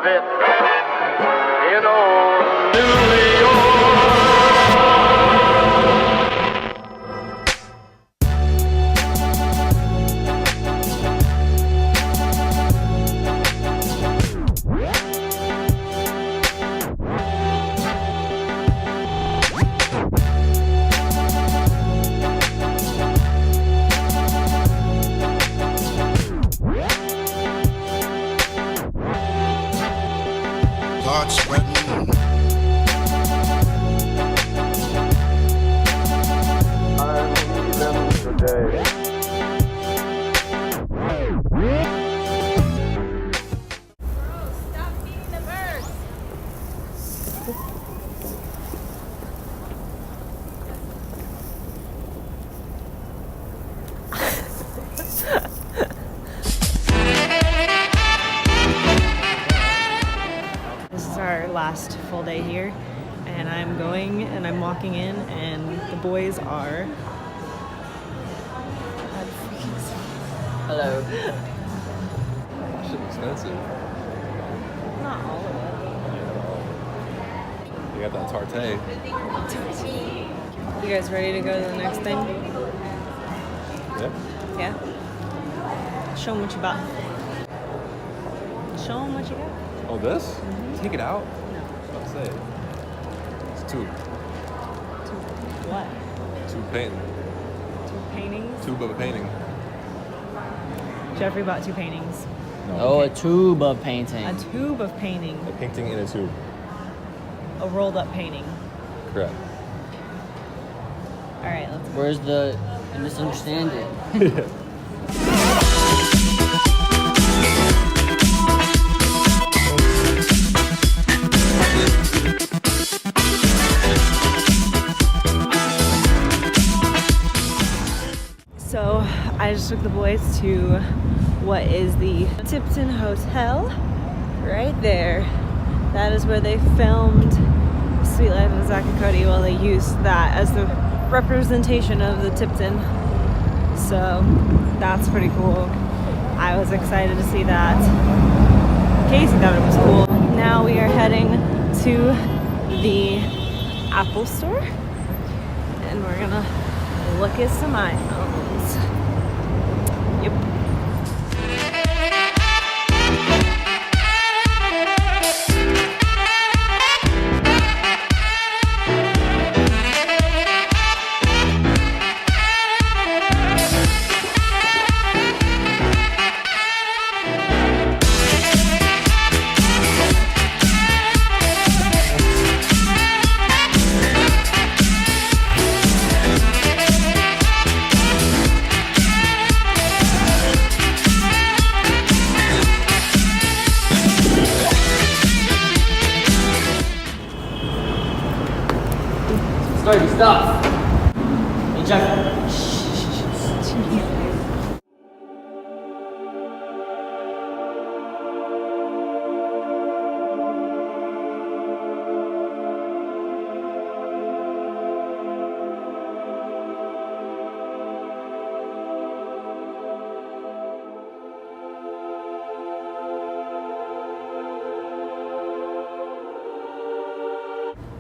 it in old New York. Start sweating. I'm leaving today. Stop feeding the birds. This is our last full day here, and I'm walking in, and the boys are. Hello. Shit expensive. Not all of You got that tarte. it. You guys ready to go to the next thing? Yeah. Yeah. Show them what you bought. Show them what you got. Oh, this? Take it out? No. I'll say it. It's two. What? Two painting. Two paintings? Tube of a painting. Jeffrey bought two paintings. Oh, a tube of painting. A tube of painting. A painting in a tube. A rolled up painting. Correct. All right, let's go. Where's the misunderstanding? So I just took the boys to what is the Tipton Hotel. Right there. That is where they filmed Sweet Life of Zack and Cody. Well, they used that as the representation of the Tipton. So that's pretty cool. I was excited to see that. Casey thought it was cool. Now we are heading to the Apple store, and we're gonna look at some iPhones. Yep. Sorry, stop. Hey, Jeff.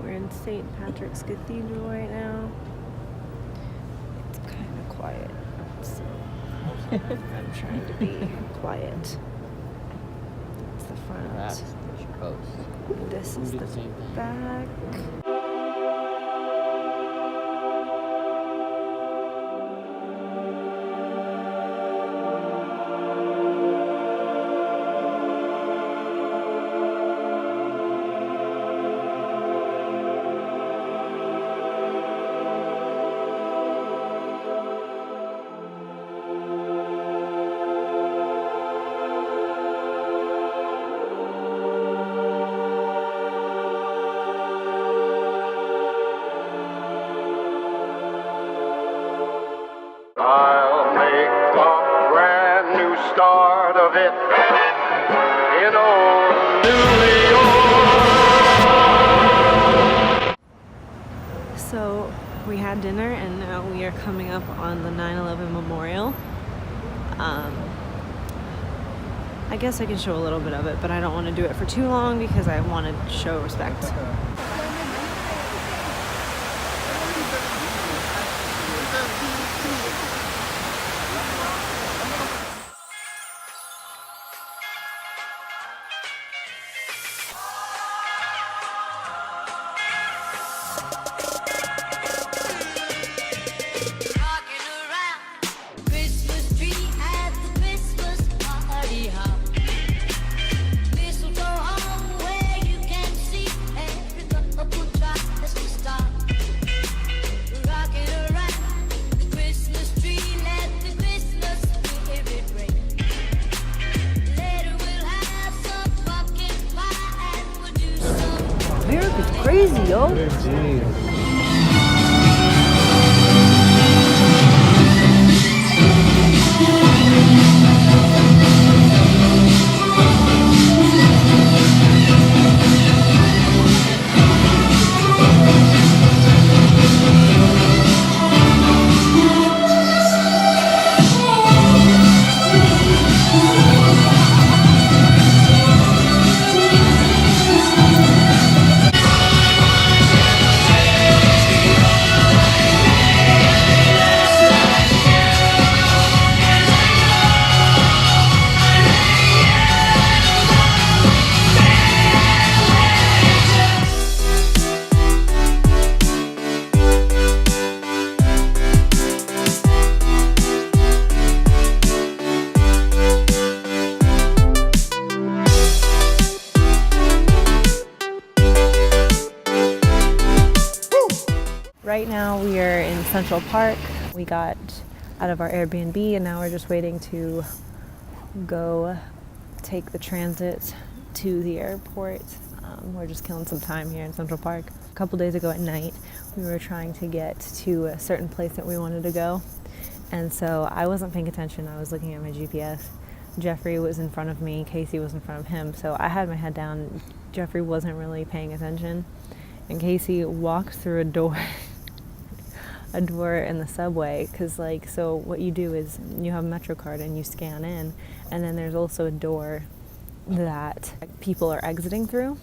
We're in St. Patrick's Cathedral right now. It's kind of quiet, so I'm trying to be quiet. It's the That's front. what you post. This We is do the the same thing. back. I'll make a brand new start of it in old New York. So we had dinner, and now we are coming up on the 9/11 memorial. I guess I can show a little bit of it, but I don't want to do it for too long because I want to show respect. America's crazy, yo. Right now we are in Central Park. We got out of our Airbnb and now we're just waiting to go take the transit to the airport. We're just killing some time here in Central Park. A couple days ago at night, we were trying to get to a certain place that we wanted to go. And so I wasn't paying attention. I was looking at my GPS. Jeffrey was in front of me. Casey was in front of him. So I had my head down. Jeffrey wasn't really paying attention. And Casey walked through a door in the subway, because like, so what you do is you have a Metro card and you scan in, and then there's also a door that people are exiting through.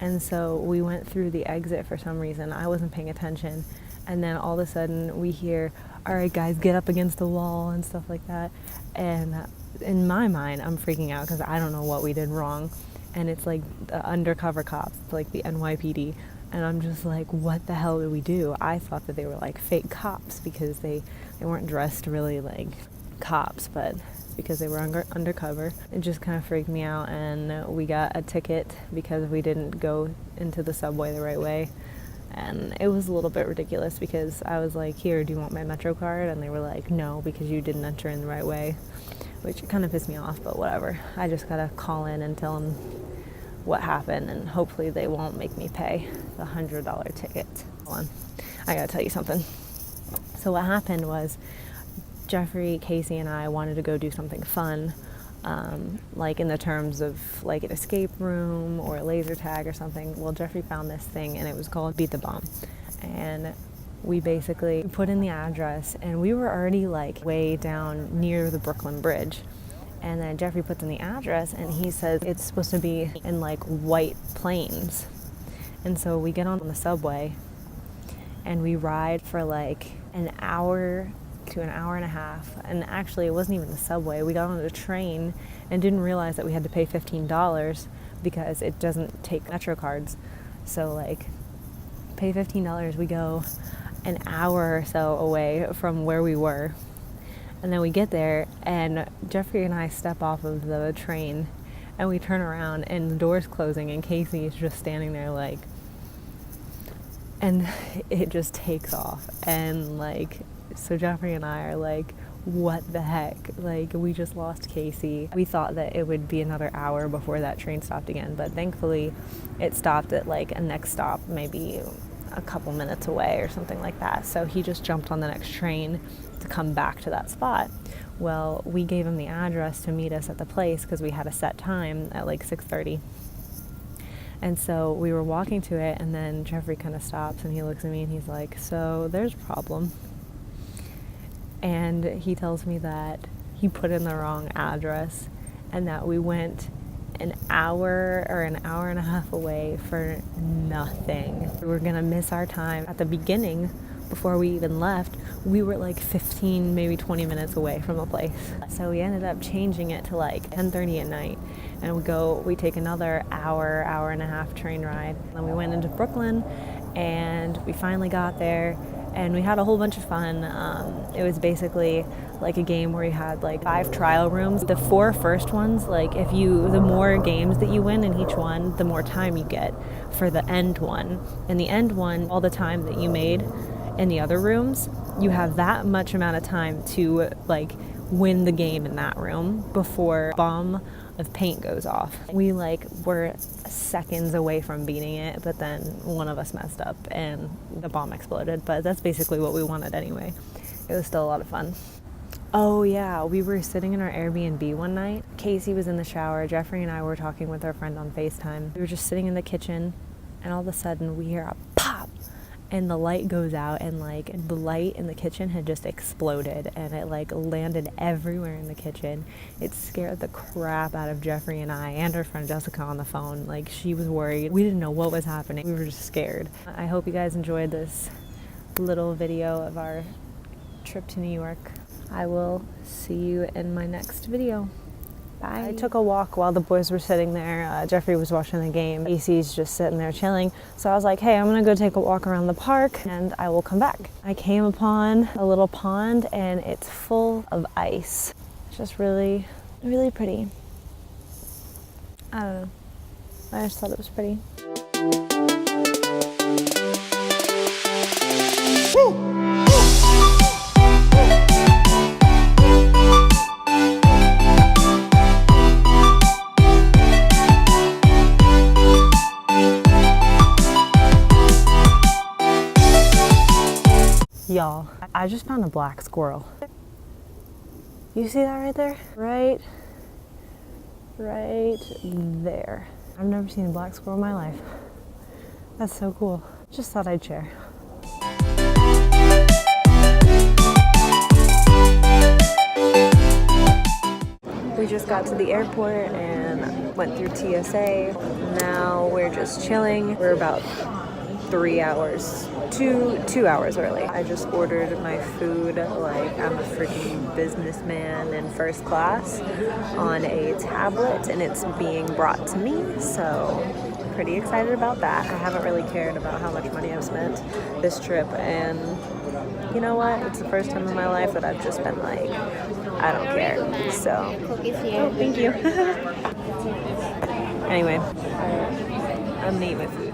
And so we went through the exit for some reason. I wasn't paying attention, and then all of a sudden we hear, all right guys, get up against the wall and stuff like that. And in my mind I'm freaking out because I don't know what we did wrong, and it's like the undercover cops, like the NYPD. And I'm just like, what the hell did we do? I thought that they were like fake cops because they weren't dressed really like cops, but because they were undercover. It just kind of freaked me out, and we got a ticket because we didn't go into the subway the right way. And it was a little bit ridiculous because I was like, here, do you want my Metro card? And they were like, no, because you didn't enter in the right way, which kind of pissed me off, but whatever. I just gotta call in and tell them what happened, and hopefully they won't make me pay the $100 ticket. Hold on, I gotta tell you something. So what happened was Jeffrey, Casey, and I wanted to go do something fun, like in the terms of like an escape room or a laser tag or something. Well, Jeffrey found this thing and it was called Beat the Bomb, and we basically put in the address, and we were already like way down near the Brooklyn Bridge. And then Jeffrey puts in the address and he says it's supposed to be in like White Plains. And so we get on the subway and we ride for like an hour to an hour and a half. And actually it wasn't even the subway. We got on a train and didn't realize that we had to pay $15 because it doesn't take Metro cards. So like, pay $15, we go an hour or so away from where we were. And then we get there, and Jeffrey and I step off of the train, and we turn around, and the door's closing, and Casey is just standing there like, and it just takes off. And like, so Jeffrey and I are like, what the heck? Like, we just lost Casey. We thought that it would be another hour before that train stopped again, but thankfully it stopped at like a next stop, maybe a couple minutes away or something like that. So he just jumped on the next train to come back to that spot. Well, we gave him the address to meet us at the place because we had a set time at like 6:30. And so we were walking to it, and then Jeffrey kind of stops and he looks at me and he's like, so there's a problem. And he tells me that he put in the wrong address, and that we went an hour or an hour and a half away for nothing. We were gonna miss our time. At the beginning, before we even left, we were like 15, maybe 20 minutes away from the place. So we ended up changing it to like 10:30 at night, and we take another hour and a half train ride. Then we went into Brooklyn, and we finally got there, and we had a whole bunch of fun. It was basically like a game where you had like 5 trial rooms. The 4 first ones, like the more games that you win in each one, the more time you get for the end one. And the end one, all the time that you made in the other rooms, you have that much amount of time to like win the game in that room before a bomb of paint goes off. We like were seconds away from beating it, but then one of us messed up and the bomb exploded. But that's basically what we wanted anyway. It was still a lot of fun. Oh yeah, we were sitting in our Airbnb one night. Casey was in the shower. Jeffrey and I were talking with our friend on FaceTime. We were just sitting in the kitchen, and all of a sudden we hear a pop, and the light goes out, and like the light in the kitchen had just exploded, and it like landed everywhere in the kitchen. It scared the crap out of Jeffrey and I and our friend Jessica on the phone. Like, she was worried. We didn't know what was happening. We were just scared. I hope you guys enjoyed this little video of our trip to New York. I will see you in my next video. Bye. I took a walk while the boys were sitting there. Jeffrey was watching the game. Casey's just sitting there chilling. So I was like, hey, I'm gonna go take a walk around the park and I will come back. I came upon a little pond and it's full of ice. It's just really, really pretty. I don't know. I just thought it was pretty. Woo! Y'all, I just found a black squirrel. You see that right there? Right there. I've never seen a black squirrel in my life. That's so cool. Just thought I'd share. We just got to the airport and went through TSA. Now we're just chilling. We're about 3 hours, two hours early. I just ordered my food like I'm a freaking businessman in first class on a tablet, and it's being brought to me, so pretty excited about that. I haven't really cared about how much money I've spent this trip, and you know what? It's the first time in my life that I've just been like, I don't care. So, oh, thank you. Anyway, I'm gonna eat my food.